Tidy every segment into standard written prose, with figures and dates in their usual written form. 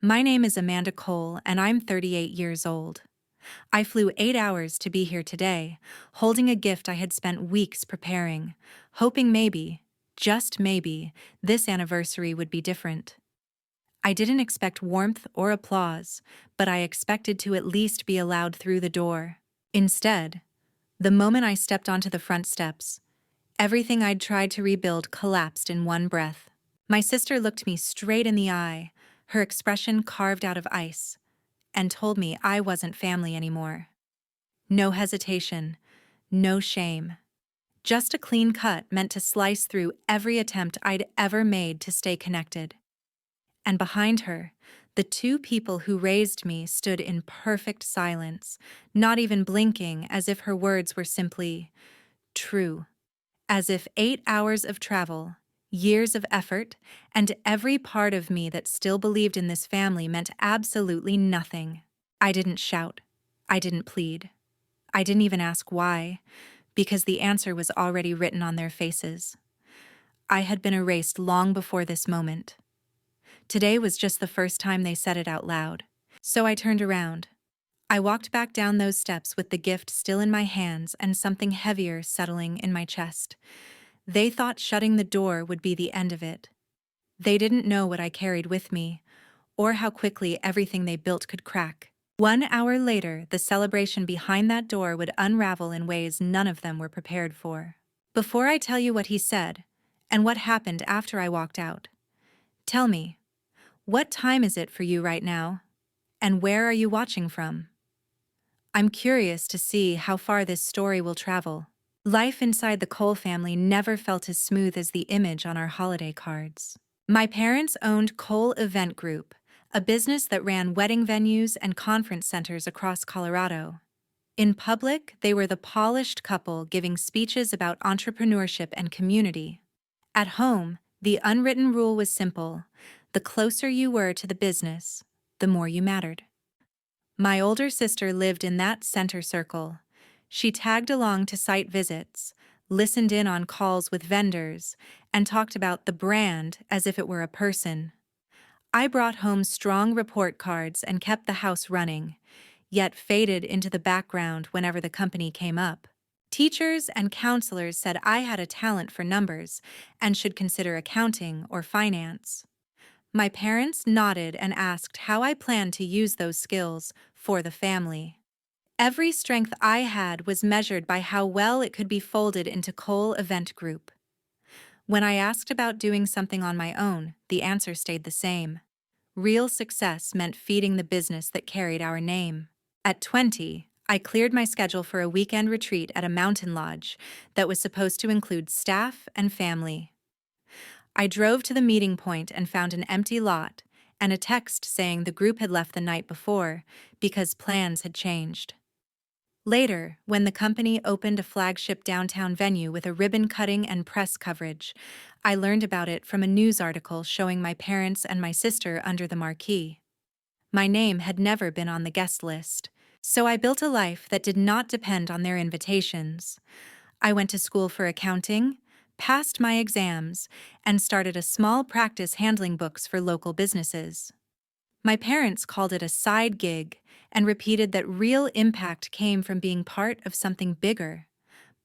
My name is Amanda Cole, and I'm 38 years old. I flew 8 hours to be here today, holding a gift I had spent weeks preparing, hoping maybe, just maybe, this anniversary would be different. I didn't expect warmth or applause, but I expected to at least be allowed through the door. Instead, the moment I stepped onto the front steps, everything I'd tried to rebuild collapsed in one breath. My sister looked me straight in the eye, her expression carved out of ice, and told me I wasn't family anymore. No hesitation, no shame. Just a clean cut meant to slice through every attempt I'd ever made to stay connected. And behind her, the two people who raised me stood in perfect silence, not even blinking, as if her words were simply true. As if 8 hours of travel, years of effort, and every part of me that still believed in this family meant absolutely nothing. I didn't shout. I didn't plead. I didn't even ask why, because the answer was already written on their faces. I had been erased long before this moment. Today was just the first time they said it out loud. So I turned around. I walked back down those steps with the gift still in my hands and something heavier settling in my chest. They thought shutting the door would be the end of it. They didn't know what I carried with me, or how quickly everything they built could crack. 1 hour later, the celebration behind that door would unravel in ways none of them were prepared for. Before I tell you what he said, and what happened after I walked out, tell me, what time is it for you right now? And where are you watching from? I'm curious to see how far this story will travel. Life inside the Cole family never felt as smooth as the image on our holiday cards. My parents owned Cole Event Group, a business that ran wedding venues and conference centers across Colorado. In public, they were the polished couple giving speeches about entrepreneurship and community. At home, the unwritten rule was simple: the closer you were to the business, the more you mattered. My older sister lived in that center circle. She tagged along to site visits, listened in on calls with vendors, and talked about the brand as if it were a person. I brought home strong report cards and kept the house running, yet faded into the background whenever the company came up. Teachers and counselors said I had a talent for numbers and should consider accounting or finance. My parents nodded and asked how I planned to use those skills for the family. Every strength I had was measured by how well it could be folded into Cole Event Group. When I asked about doing something on my own, the answer stayed the same. Real success meant feeding the business that carried our name. At 20, I cleared my schedule for a weekend retreat at a mountain lodge that was supposed to include staff and family. I drove to the meeting point and found an empty lot and a text saying the group had left the night before because plans had changed. Later, when the company opened a flagship downtown venue with a ribbon cutting and press coverage, I learned about it from a news article showing my parents and my sister under the marquee. My name had never been on the guest list, so I built a life that did not depend on their invitations. I went to school for accounting, passed my exams, and started a small practice handling books for local businesses. My parents called it a side gig and repeated that real impact came from being part of something bigger,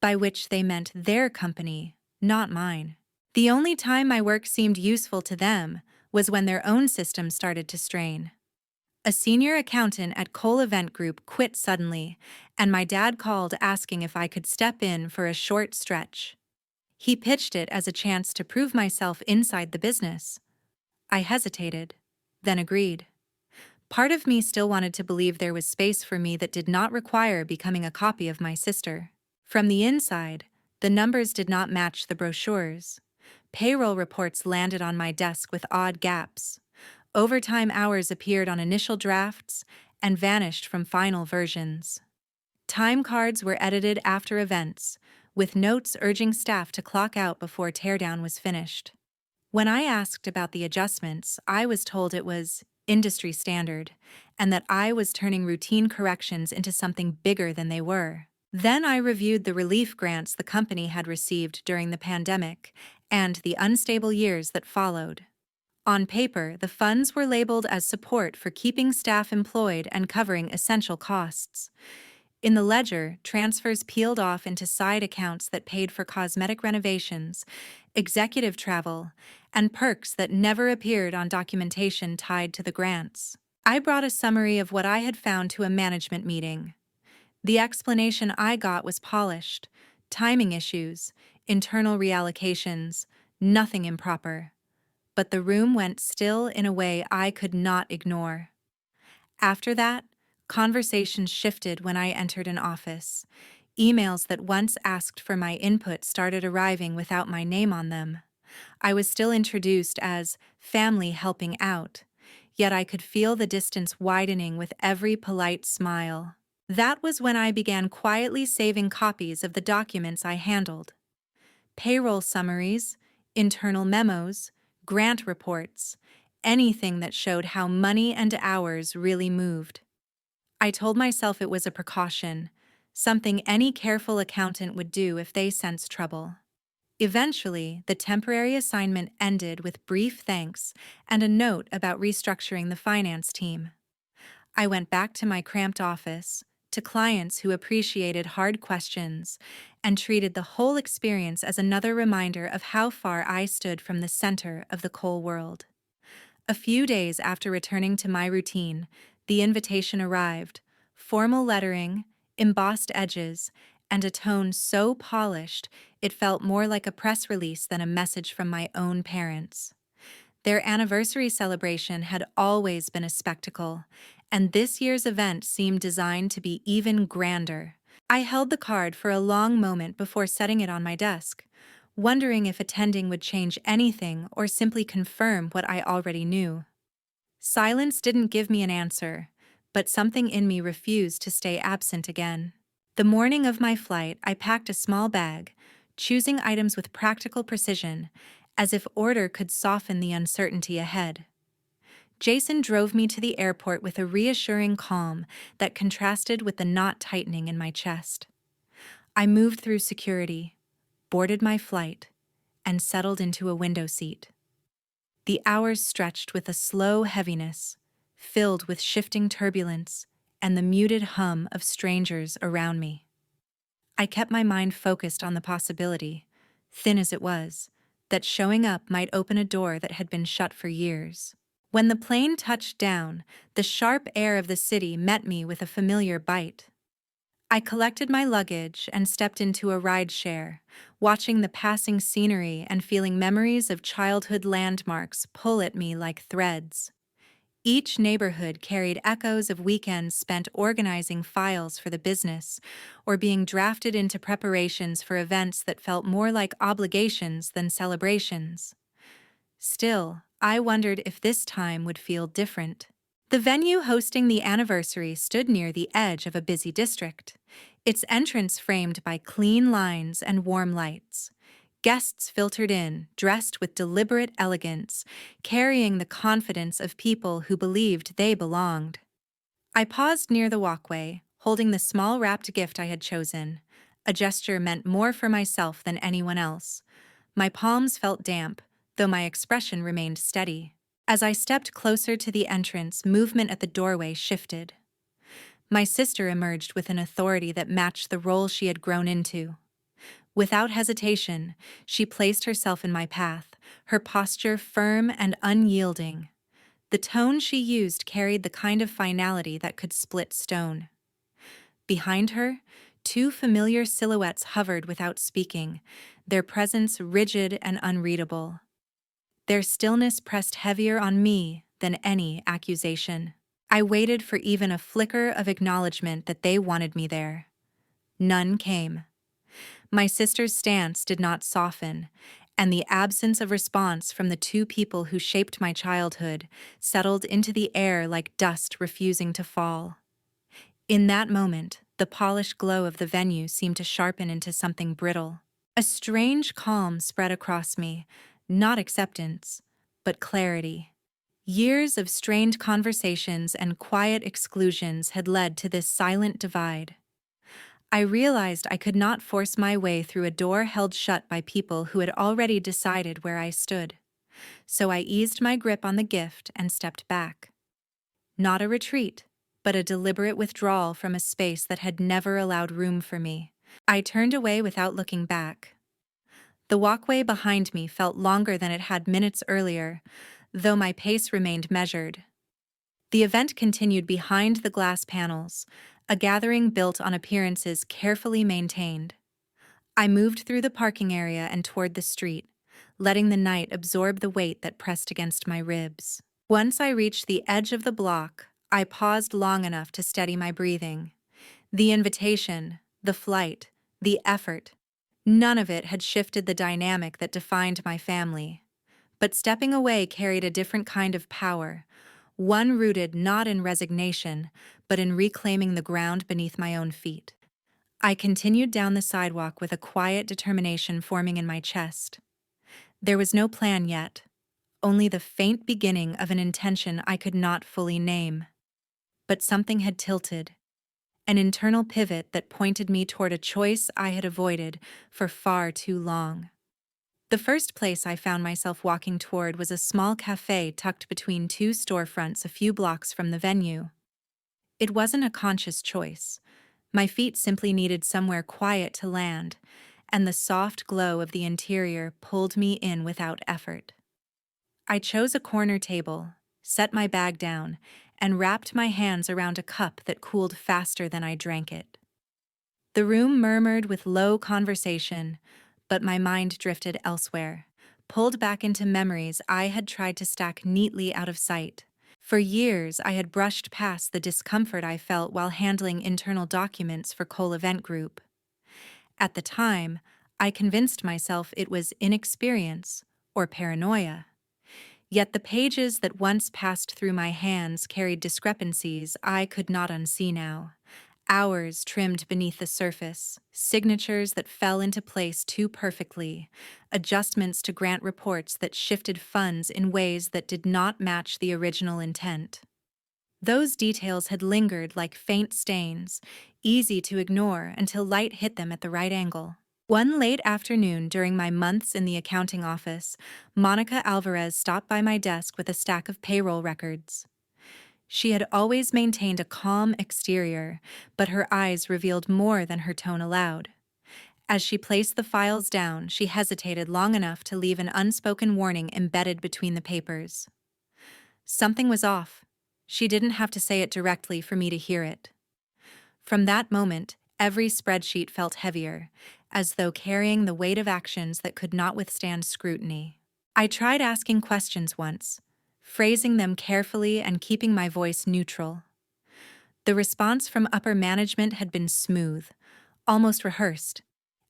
by which they meant their company, not mine. The only time my work seemed useful to them was when their own system started to strain. A senior accountant at Cole Event Group quit suddenly, and my dad called asking if I could step in for a short stretch. He pitched it as a chance to prove myself inside the business. I hesitated, then agreed. Part of me still wanted to believe there was space for me that did not require becoming a copy of my sister. From the inside, the numbers did not match the brochures. Payroll reports landed on my desk with odd gaps. Overtime hours appeared on initial drafts and vanished from final versions. Time cards were edited after events, with notes urging staff to clock out before teardown was finished. When I asked about the adjustments, I was told it was industry standard and that I was turning routine corrections into something bigger than they were. Then I reviewed the relief grants the company had received during the pandemic and the unstable years that followed. On paper, the funds were labeled as support for keeping staff employed and covering essential costs. In the ledger, transfers peeled off into side accounts that paid for cosmetic renovations, executive travel, and perks that never appeared on documentation tied to the grants. I brought a summary of what I had found to a management meeting. The explanation I got was polished: timing issues, internal reallocations, nothing improper. But the room went still in a way I could not ignore. After that, conversations shifted when I entered an office. Emails that once asked for my input started arriving without my name on them. I was still introduced as family helping out, yet I could feel the distance widening with every polite smile. That was when I began quietly saving copies of the documents I handled: payroll summaries, internal memos, grant reports, anything that showed how money and hours really moved. I told myself it was a precaution, something any careful accountant would do if they sensed trouble. Eventually, the temporary assignment ended with brief thanks and a note about restructuring the finance team. I went back to my cramped office, to clients who appreciated hard questions, and treated the whole experience as another reminder of how far I stood from the center of the coal world. A few days after returning to my routine, the invitation arrived: formal lettering, embossed edges, and a tone so polished it felt more like a press release than a message from my own parents. Their anniversary celebration had always been a spectacle, and this year's event seemed designed to be even grander. I held the card for a long moment before setting it on my desk, wondering if attending would change anything or simply confirm what I already knew. Silence didn't give me an answer, but something in me refused to stay absent again. The morning of my flight, I packed a small bag, choosing items with practical precision, as if order could soften the uncertainty ahead. Jason drove me to the airport with a reassuring calm that contrasted with the knot tightening in my chest. I moved through security, boarded my flight, and settled into a window seat. The hours stretched with a slow heaviness, filled with shifting turbulence and the muted hum of strangers around me. I kept my mind focused on the possibility, thin as it was, that showing up might open a door that had been shut for years. When the plane touched down, the sharp air of the city met me with a familiar bite. I collected my luggage and stepped into a rideshare, watching the passing scenery and feeling memories of childhood landmarks pull at me like threads. Each neighborhood carried echoes of weekends spent organizing files for the business or being drafted into preparations for events that felt more like obligations than celebrations. Still, I wondered if this time would feel different. The venue hosting the anniversary stood near the edge of a busy district, its entrance framed by clean lines and warm lights. Guests filtered in, dressed with deliberate elegance, carrying the confidence of people who believed they belonged. I paused near the walkway, holding the small wrapped gift I had chosen, a gesture meant more for myself than anyone else. My palms felt damp, though my expression remained steady. As I stepped closer to the entrance, movement at the doorway shifted. My sister emerged with an authority that matched the role she had grown into. Without hesitation, she placed herself in my path, her posture firm and unyielding. The tone she used carried the kind of finality that could split stone. Behind her, two familiar silhouettes hovered without speaking, their presence rigid and unreadable. Their stillness pressed heavier on me than any accusation. I waited for even a flicker of acknowledgement that they wanted me there. None came. My sister's stance did not soften, and the absence of response from the two people who shaped my childhood settled into the air like dust refusing to fall. In that moment, the polished glow of the venue seemed to sharpen into something brittle. A strange calm spread across me, not acceptance, but clarity. Years of strained conversations and quiet exclusions had led to this silent divide. I realized I could not force my way through a door held shut by people who had already decided where I stood. So I eased my grip on the gift and stepped back. Not a retreat, but a deliberate withdrawal from a space that had never allowed room for me. I turned away without looking back. The walkway behind me felt longer than it had minutes earlier, though my pace remained measured. The event continued behind the glass panels, a gathering built on appearances carefully maintained. I moved through the parking area and toward the street, letting the night absorb the weight that pressed against my ribs. Once I reached the edge of the block, I paused long enough to steady my breathing. The invitation, the flight, the effort, none of it had shifted the dynamic that defined my family. But stepping away carried a different kind of power, one rooted not in resignation, but in reclaiming the ground beneath my own feet. I continued down the sidewalk with a quiet determination forming in my chest. There was no plan yet, only the faint beginning of an intention I could not fully name. But something had tilted, an internal pivot that pointed me toward a choice I had avoided for far too long. The first place I found myself walking toward was a small cafe tucked between two storefronts a few blocks from the venue. It wasn't a conscious choice. My feet simply needed somewhere quiet to land, and the soft glow of the interior pulled me in without effort. I chose a corner table, set my bag down, and wrapped my hands around a cup that cooled faster than I drank it. The room murmured with low conversation, but my mind drifted elsewhere, pulled back into memories I had tried to stack neatly out of sight. For years, I had brushed past the discomfort I felt while handling internal documents for Cole Event Group. At the time, I convinced myself it was inexperience or paranoia. Yet the pages that once passed through my hands carried discrepancies I could not unsee now. Hours trimmed beneath the surface, signatures that fell into place too perfectly, adjustments to grant reports that shifted funds in ways that did not match the original intent. Those details had lingered like faint stains, easy to ignore until light hit them at the right angle. One late afternoon during my months in the accounting office, Monica Alvarez stopped by my desk with a stack of payroll records. She had always maintained a calm exterior, but her eyes revealed more than her tone allowed. As she placed the files down, she hesitated long enough to leave an unspoken warning embedded between the papers. Something was off. She didn't have to say it directly for me to hear it. From that moment, every spreadsheet felt heavier, as though carrying the weight of actions that could not withstand scrutiny. I tried asking questions once, phrasing them carefully and keeping my voice neutral. The response from upper management had been smooth, almost rehearsed,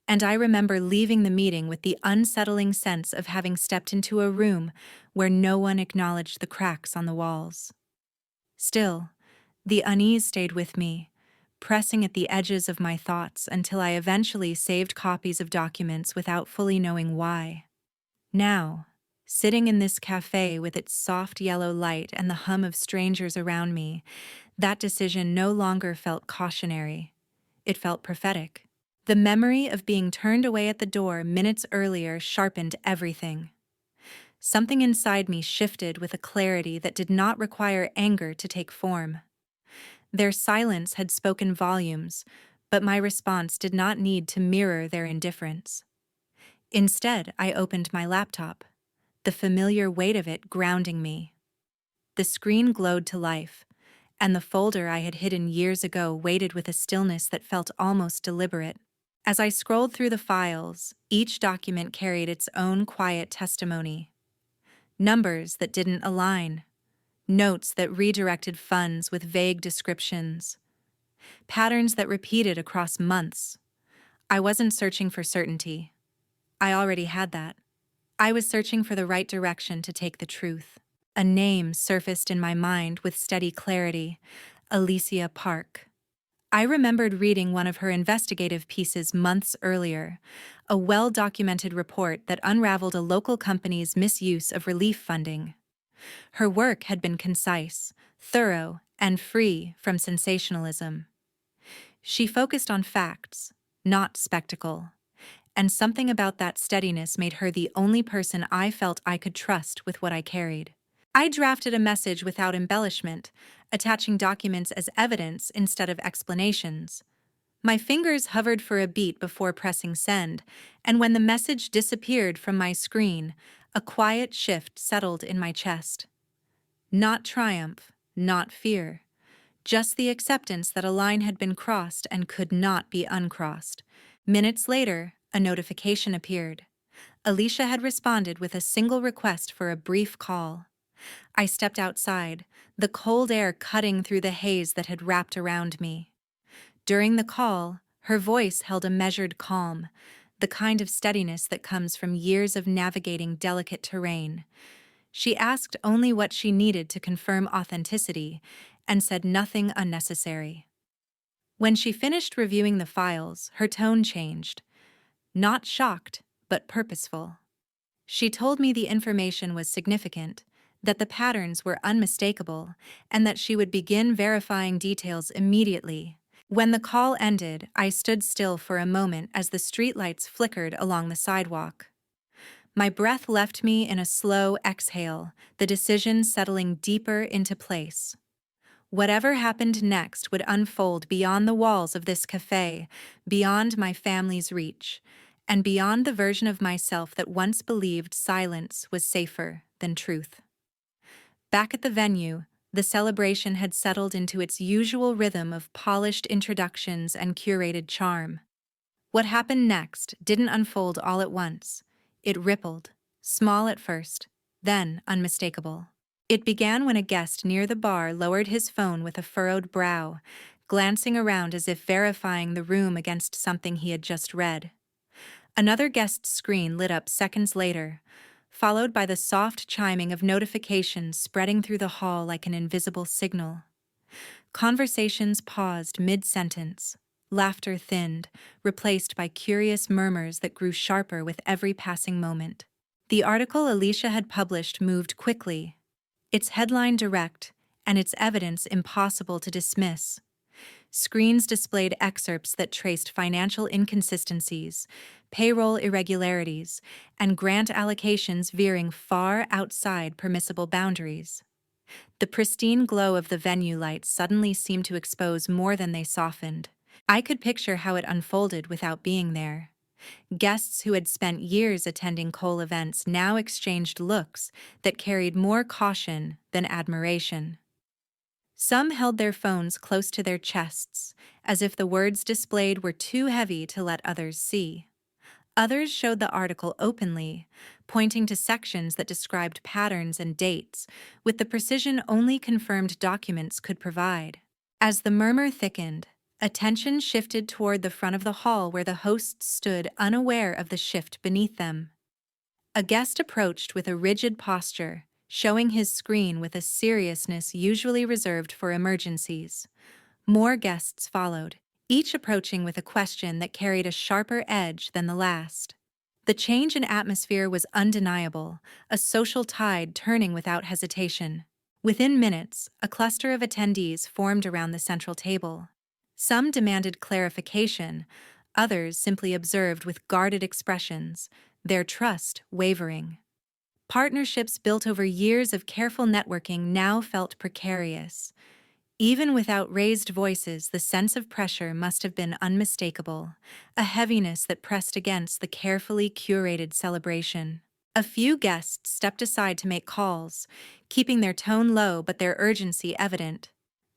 and I remember leaving the meeting with the unsettling sense of having stepped into a room where no one acknowledged the cracks on the walls. Still, the unease stayed with me, pressing at the edges of my thoughts until I eventually saved copies of documents without fully knowing why. Now, sitting in this cafe with its soft yellow light and the hum of strangers around me, that decision no longer felt cautionary. It felt prophetic. The memory of being turned away at the door minutes earlier sharpened everything. Something inside me shifted with a clarity that did not require anger to take form. Their silence had spoken volumes, but my response did not need to mirror their indifference. Instead, I opened my laptop, the familiar weight of it grounding me. The screen glowed to life, and the folder I had hidden years ago waited with a stillness that felt almost deliberate. As I scrolled through the files, each document carried its own quiet testimony. Numbers that didn't align, notes that redirected funds with vague descriptions, patterns that repeated across months. I wasn't searching for certainty. I already had that. I was searching for the right direction to take the truth. A name surfaced in my mind with steady clarity: Alicia Park. I remembered reading one of her investigative pieces months earlier, a well-documented report that unraveled a local company's misuse of relief funding. Her work had been concise, thorough, and free from sensationalism. She focused on facts, not spectacle, and something about that steadiness made her the only person I felt I could trust with what I carried. I drafted a message without embellishment, attaching documents as evidence instead of explanations. My fingers hovered for a beat before pressing send, and when the message disappeared from my screen, a quiet shift settled in my chest. Not triumph, not fear, just the acceptance that a line had been crossed and could not be uncrossed. Minutes later, a notification appeared. Alicia had responded with a single request for a brief call. I stepped outside, the cold air cutting through the haze that had wrapped around me. During the call, her voice held a measured calm, the kind of steadiness that comes from years of navigating delicate terrain. She asked only what she needed to confirm authenticity and said nothing unnecessary. When she finished reviewing the files, her tone changed. Not shocked, but purposeful. She told me the information was significant, that the patterns were unmistakable, and that she would begin verifying details immediately. When the call ended, I stood still for a moment as the streetlights flickered along the sidewalk. My breath left me in a slow exhale, the decision settling deeper into place. Whatever happened next would unfold beyond the walls of this cafe, beyond my family's reach, and beyond the version of myself that once believed silence was safer than truth. Back at the venue, the celebration had settled into its usual rhythm of polished introductions and curated charm. What happened next didn't unfold all at once. It rippled, small at first, then unmistakable. It began when a guest near the bar lowered his phone with a furrowed brow, glancing around as if verifying the room against something he had just read. Another guest's screen lit up seconds later, followed by the soft chiming of notifications spreading through the hall like an invisible signal. Conversations paused mid-sentence. Laughter thinned, replaced by curious murmurs that grew sharper with every passing moment. The article Alicia had published moved quickly, its headline direct, and its evidence impossible to dismiss. Screens displayed excerpts that traced financial inconsistencies, payroll irregularities, and grant allocations veering far outside permissible boundaries. The pristine glow of the venue lights suddenly seemed to expose more than they softened. I could picture how it unfolded without being there. Guests who had spent years attending Cole events now exchanged looks that carried more caution than admiration. Some held their phones close to their chests, as if the words displayed were too heavy to let others see. Others showed the article openly, pointing to sections that described patterns and dates, with the precision only confirmed documents could provide. As the murmur thickened, attention shifted toward the front of the hall where the hosts stood unaware of the shift beneath them. A guest approached with a rigid posture, showing his screen with a seriousness usually reserved for emergencies. More guests followed, each approaching with a question that carried a sharper edge than the last. The change in atmosphere was undeniable, a social tide turning without hesitation. Within minutes, a cluster of attendees formed around the central table. Some demanded clarification, others simply observed with guarded expressions, their trust wavering. Partnerships built over years of careful networking now felt precarious. Even without raised voices, the sense of pressure must have been unmistakable, a heaviness that pressed against the carefully curated celebration. A few guests stepped aside to make calls, keeping their tone low but their urgency evident.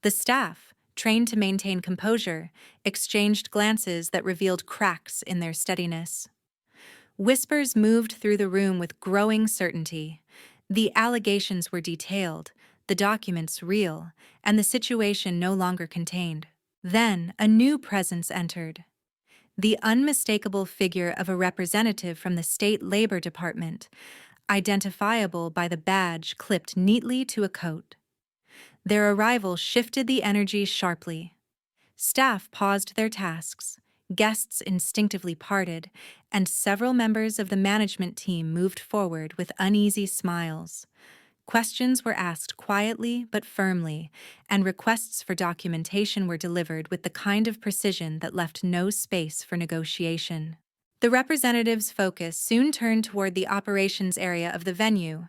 The staff, trained to maintain composure, exchanged glances that revealed cracks in their steadiness. Whispers moved through the room with growing certainty. The allegations were detailed, the documents real, and the situation no longer contained. Then a new presence entered. The unmistakable figure of a representative from the State Labor Department, identifiable by the badge clipped neatly to a coat. Their arrival shifted the energy sharply. Staff paused their tasks, guests instinctively parted, and several members of the management team moved forward with uneasy smiles. Questions were asked quietly but firmly, and requests for documentation were delivered with the kind of precision that left no space for negotiation. The representative's focus soon turned toward the operations area of the venue.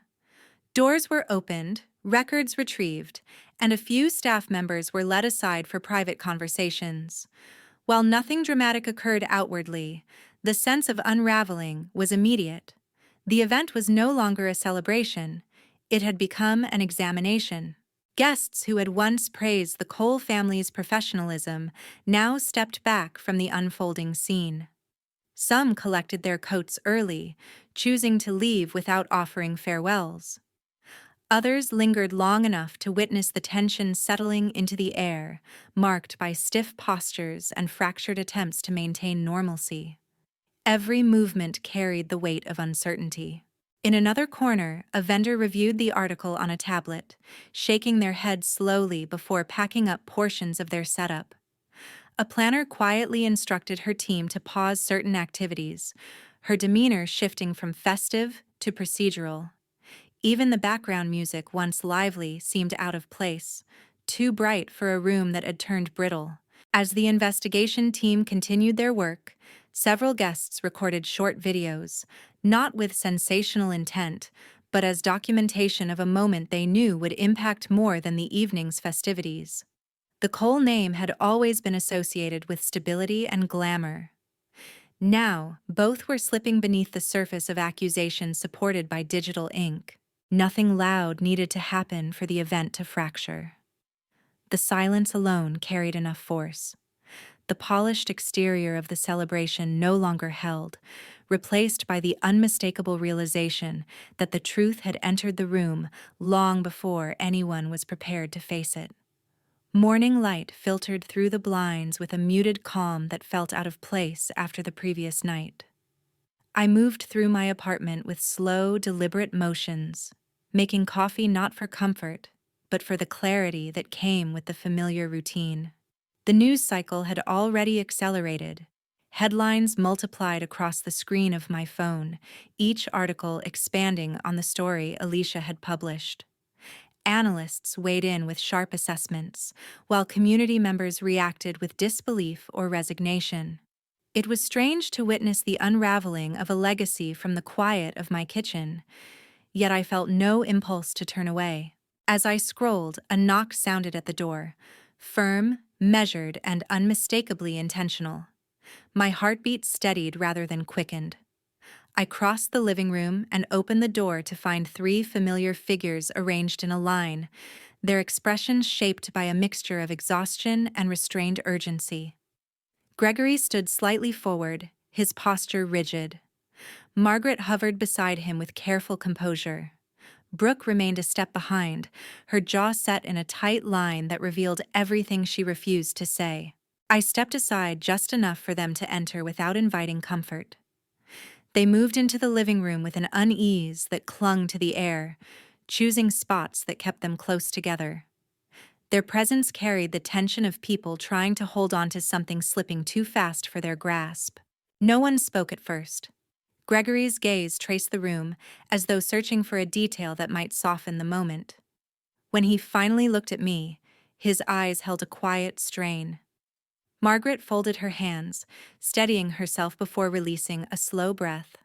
Doors were opened, records retrieved, and a few staff members were led aside for private conversations. While nothing dramatic occurred outwardly, the sense of unraveling was immediate. The event was no longer a celebration, it had become an examination. Guests who had once praised the Cole family's professionalism now stepped back from the unfolding scene. Some collected their coats early, choosing to leave without offering farewells. Others lingered long enough to witness the tension settling into the air, marked by stiff postures and fractured attempts to maintain normalcy. Every movement carried the weight of uncertainty. In another corner, a vendor reviewed the article on a tablet, shaking their head slowly before packing up portions of their setup. A planner quietly instructed her team to pause certain activities, her demeanor shifting from festive to procedural. Even the background music, once lively, seemed out of place, too bright for a room that had turned brittle. As the investigation team continued their work, several guests recorded short videos, not with sensational intent, but as documentation of a moment they knew would impact more than the evening's festivities. The Cole name had always been associated with stability and glamour. Now, both were slipping beneath the surface of accusations supported by digital ink. Nothing loud needed to happen for the event to fracture. The silence alone carried enough force. The polished exterior of the celebration no longer held, replaced by the unmistakable realization that the truth had entered the room long before anyone was prepared to face it. Morning light filtered through the blinds with a muted calm that felt out of place after the previous night. I moved through my apartment with slow, deliberate motions, making coffee not for comfort, but for the clarity that came with the familiar routine. The news cycle had already accelerated. Headlines multiplied across the screen of my phone, each article expanding on the story Alicia had published. Analysts weighed in with sharp assessments, while community members reacted with disbelief or resignation. It was strange to witness the unraveling of a legacy from the quiet of my kitchen, yet I felt no impulse to turn away. As I scrolled, a knock sounded at the door, firm, measured, and unmistakably intentional. My heartbeat steadied rather than quickened. I crossed the living room and opened the door to find three familiar figures arranged in a line, their expressions shaped by a mixture of exhaustion and restrained urgency. Gregory stood slightly forward, his posture rigid. Margaret hovered beside him with careful composure. Brooke remained a step behind, her jaw set in a tight line that revealed everything she refused to say. I stepped aside just enough for them to enter without inviting comfort. They moved into the living room with an unease that clung to the air, choosing spots that kept them close together. Their presence carried the tension of people trying to hold on to something slipping too fast for their grasp. No one spoke at first. Gregory's gaze traced the room, as though searching for a detail that might soften the moment. When he finally looked at me, his eyes held a quiet strain. Margaret folded her hands, steadying herself before releasing a slow breath.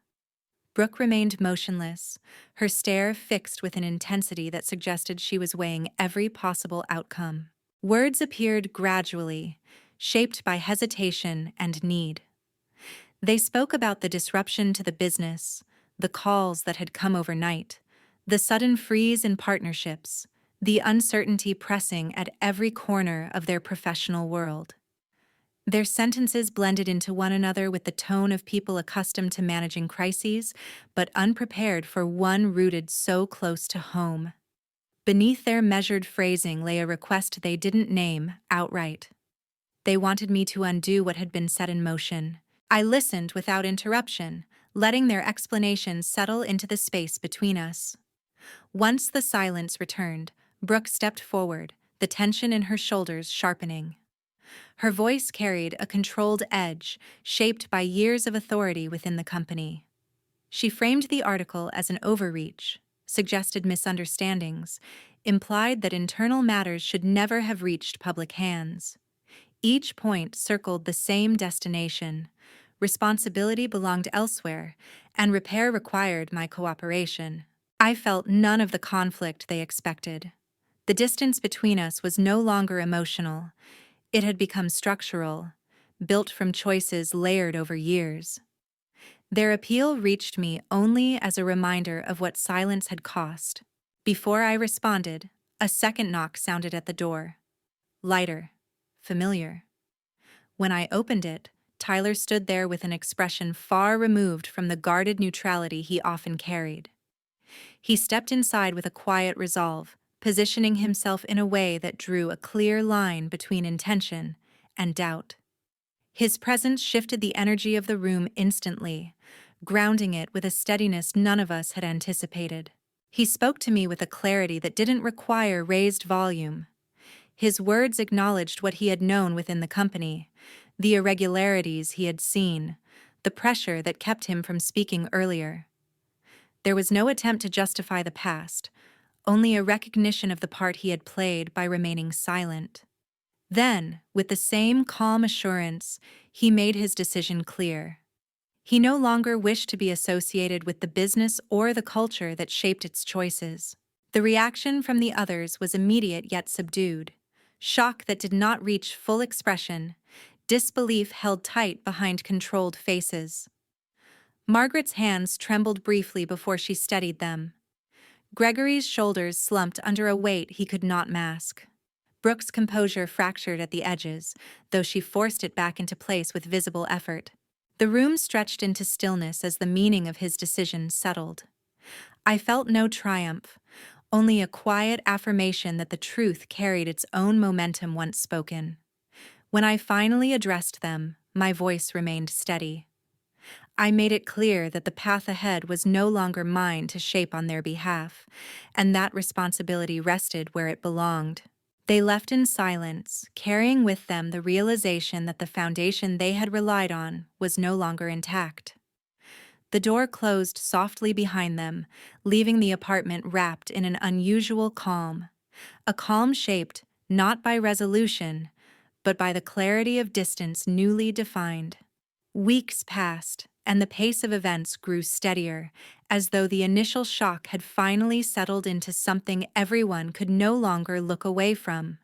Brooke remained motionless, her stare fixed with an intensity that suggested she was weighing every possible outcome. Words appeared gradually, shaped by hesitation and need. They spoke about the disruption to the business, the calls that had come overnight, the sudden freeze in partnerships, the uncertainty pressing at every corner of their professional world. Their sentences blended into one another with the tone of people accustomed to managing crises, but unprepared for one rooted so close to home. Beneath their measured phrasing lay a request they didn't name outright. They wanted me to undo what had been set in motion. I listened without interruption, letting their explanations settle into the space between us. Once the silence returned, Brooke stepped forward, the tension in her shoulders sharpening. Her voice carried a controlled edge, shaped by years of authority within the company. She framed the article as an overreach, suggested misunderstandings, implied that internal matters should never have reached public hands. Each point circled the same destination: responsibility belonged elsewhere, and repair required my cooperation. I felt none of the conflict they expected. The distance between us was no longer emotional. It had become structural, built from choices layered over years. Their appeal reached me only as a reminder of what silence had cost. Before I responded, a second knock sounded at the door. Lighter, familiar. When I opened it, Tyler stood there with an expression far removed from the guarded neutrality he often carried. He stepped inside with a quiet resolve, positioning himself in a way that drew a clear line between intention and doubt. His presence shifted the energy of the room instantly, grounding it with a steadiness none of us had anticipated. He spoke to me with a clarity that didn't require raised volume. His words acknowledged what he had known within the company, the irregularities he had seen, the pressure that kept him from speaking earlier. There was no attempt to justify the past, only a recognition of the part he had played by remaining silent. Then, with the same calm assurance, he made his decision clear. He no longer wished to be associated with the business or the culture that shaped its choices. The reaction from the others was immediate yet subdued. Shock that did not reach full expression, disbelief held tight behind controlled faces. Margaret's hands trembled briefly before she steadied them. Gregory's shoulders slumped under a weight he could not mask. Brooke's composure fractured at the edges, though she forced it back into place with visible effort. The room stretched into stillness as the meaning of his decision settled. I felt no triumph, only a quiet affirmation that the truth carried its own momentum once spoken. When I finally addressed them, my voice remained steady. I made it clear that the path ahead was no longer mine to shape on their behalf, and that responsibility rested where it belonged. They left in silence, carrying with them the realization that the foundation they had relied on was no longer intact. The door closed softly behind them, leaving the apartment wrapped in an unusual calm. A calm shaped, not by resolution, but by the clarity of distance newly defined. Weeks passed, and the pace of events grew steadier, as though the initial shock had finally settled into something everyone could no longer look away from.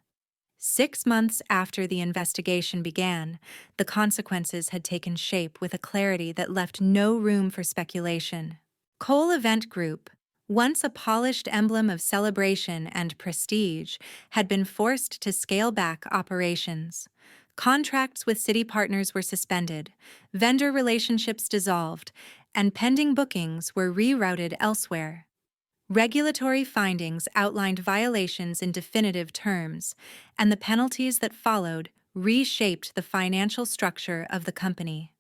6 months after the investigation began, the consequences had taken shape with a clarity that left no room for speculation. Cole Event Group, once a polished emblem of celebration and prestige, had been forced to scale back operations. Contracts with city partners were suspended, vendor relationships dissolved, and pending bookings were rerouted elsewhere. Regulatory findings outlined violations in definitive terms, and the penalties that followed reshaped the financial structure of the company.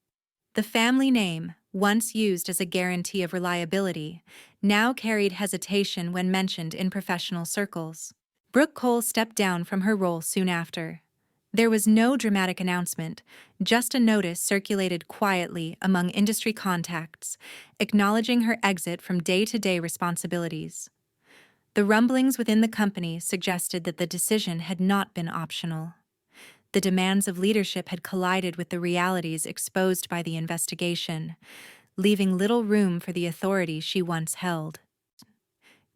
The family name, once used as a guarantee of reliability, now carried hesitation when mentioned in professional circles. Brooke Cole stepped down from her role soon after. There was no dramatic announcement, just a notice circulated quietly among industry contacts, acknowledging her exit from day-to-day responsibilities. The rumblings within the company suggested that the decision had not been optional. The demands of leadership had collided with the realities exposed by the investigation, leaving little room for the authority she once held.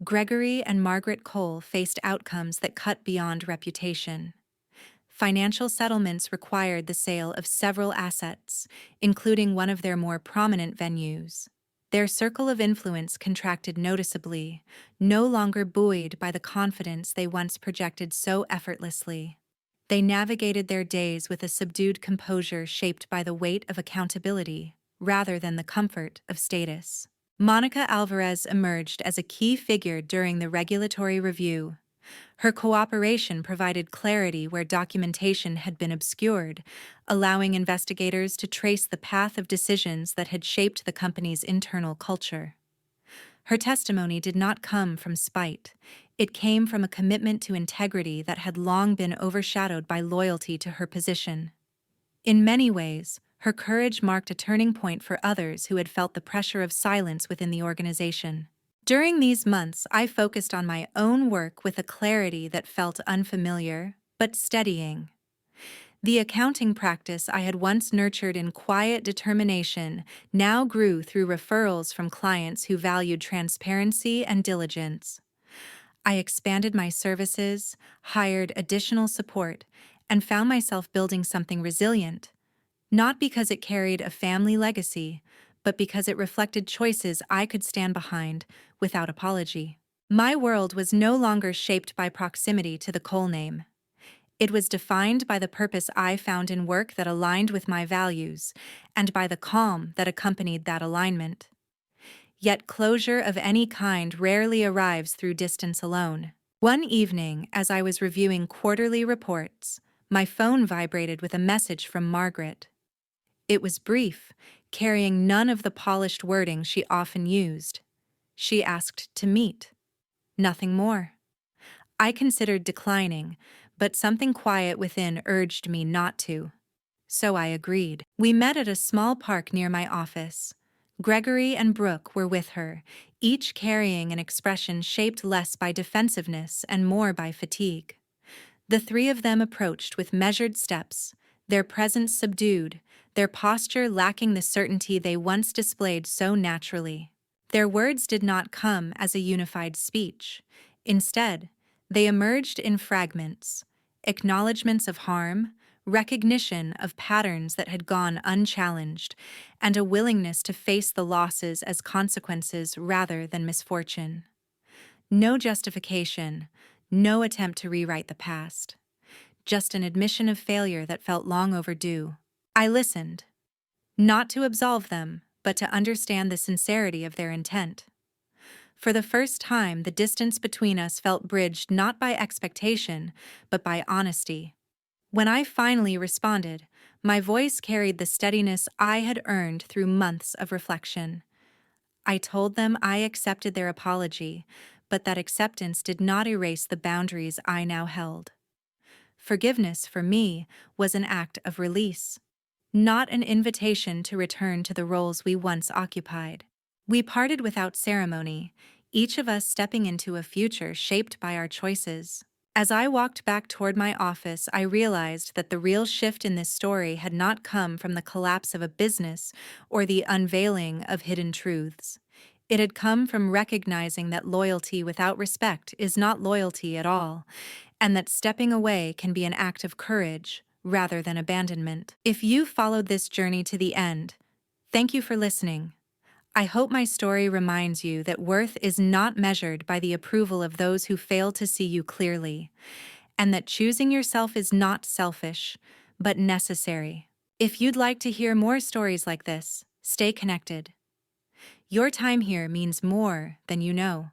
Gregory and Margaret Cole faced outcomes that cut beyond reputation. Financial settlements required the sale of several assets, including one of their more prominent venues. Their circle of influence contracted noticeably, no longer buoyed by the confidence they once projected so effortlessly. They navigated their days with a subdued composure shaped by the weight of accountability, rather than the comfort of status. Monica Alvarez emerged as a key figure during the regulatory review. Her cooperation provided clarity where documentation had been obscured, allowing investigators to trace the path of decisions that had shaped the company's internal culture. Her testimony did not come from spite. It came from a commitment to integrity that had long been overshadowed by loyalty to her position. In many ways, her courage marked a turning point for others who had felt the pressure of silence within the organization. During these months, I focused on my own work with a clarity that felt unfamiliar, but steadying. The accounting practice I had once nurtured in quiet determination now grew through referrals from clients who valued transparency and diligence. I expanded my services, hired additional support, and found myself building something resilient, not because it carried a family legacy, but because it reflected choices I could stand behind without apology. My world was no longer shaped by proximity to the coal name. It was defined by the purpose I found in work that aligned with my values, and by the calm that accompanied that alignment. Yet closure of any kind rarely arrives through distance alone. One evening, as I was reviewing quarterly reports, my phone vibrated with a message from Margaret. It was brief, carrying none of the polished wording she often used. She asked to meet. Nothing more. I considered declining, but something quiet within urged me not to. So I agreed. We met at a small park near my office. Gregory and Brooke were with her, each carrying an expression shaped less by defensiveness and more by fatigue. The three of them approached with measured steps, their presence subdued, their posture lacking the certainty they once displayed so naturally. Their words did not come as a unified speech. Instead, they emerged in fragments, acknowledgments of harm, recognition of patterns that had gone unchallenged, and a willingness to face the losses as consequences rather than misfortune. No justification, no attempt to rewrite the past, just an admission of failure that felt long overdue. I listened, not to absolve them, but to understand the sincerity of their intent. For the first time, the distance between us felt bridged not by expectation, but by honesty. When I finally responded, my voice carried the steadiness I had earned through months of reflection. I told them I accepted their apology, but that acceptance did not erase the boundaries I now held. Forgiveness, for me, was an act of release, not an invitation to return to the roles we once occupied. We parted without ceremony, each of us stepping into a future shaped by our choices. As I walked back toward my office, I realized that the real shift in this story had not come from the collapse of a business or the unveiling of hidden truths. It had come from recognizing that loyalty without respect is not loyalty at all, and that stepping away can be an act of courage rather than abandonment. If you followed this journey to the end, thank you for listening. I hope my story reminds you that worth is not measured by the approval of those who fail to see you clearly, and that choosing yourself is not selfish, but necessary. If you'd like to hear more stories like this, stay connected. Your time here means more than you know.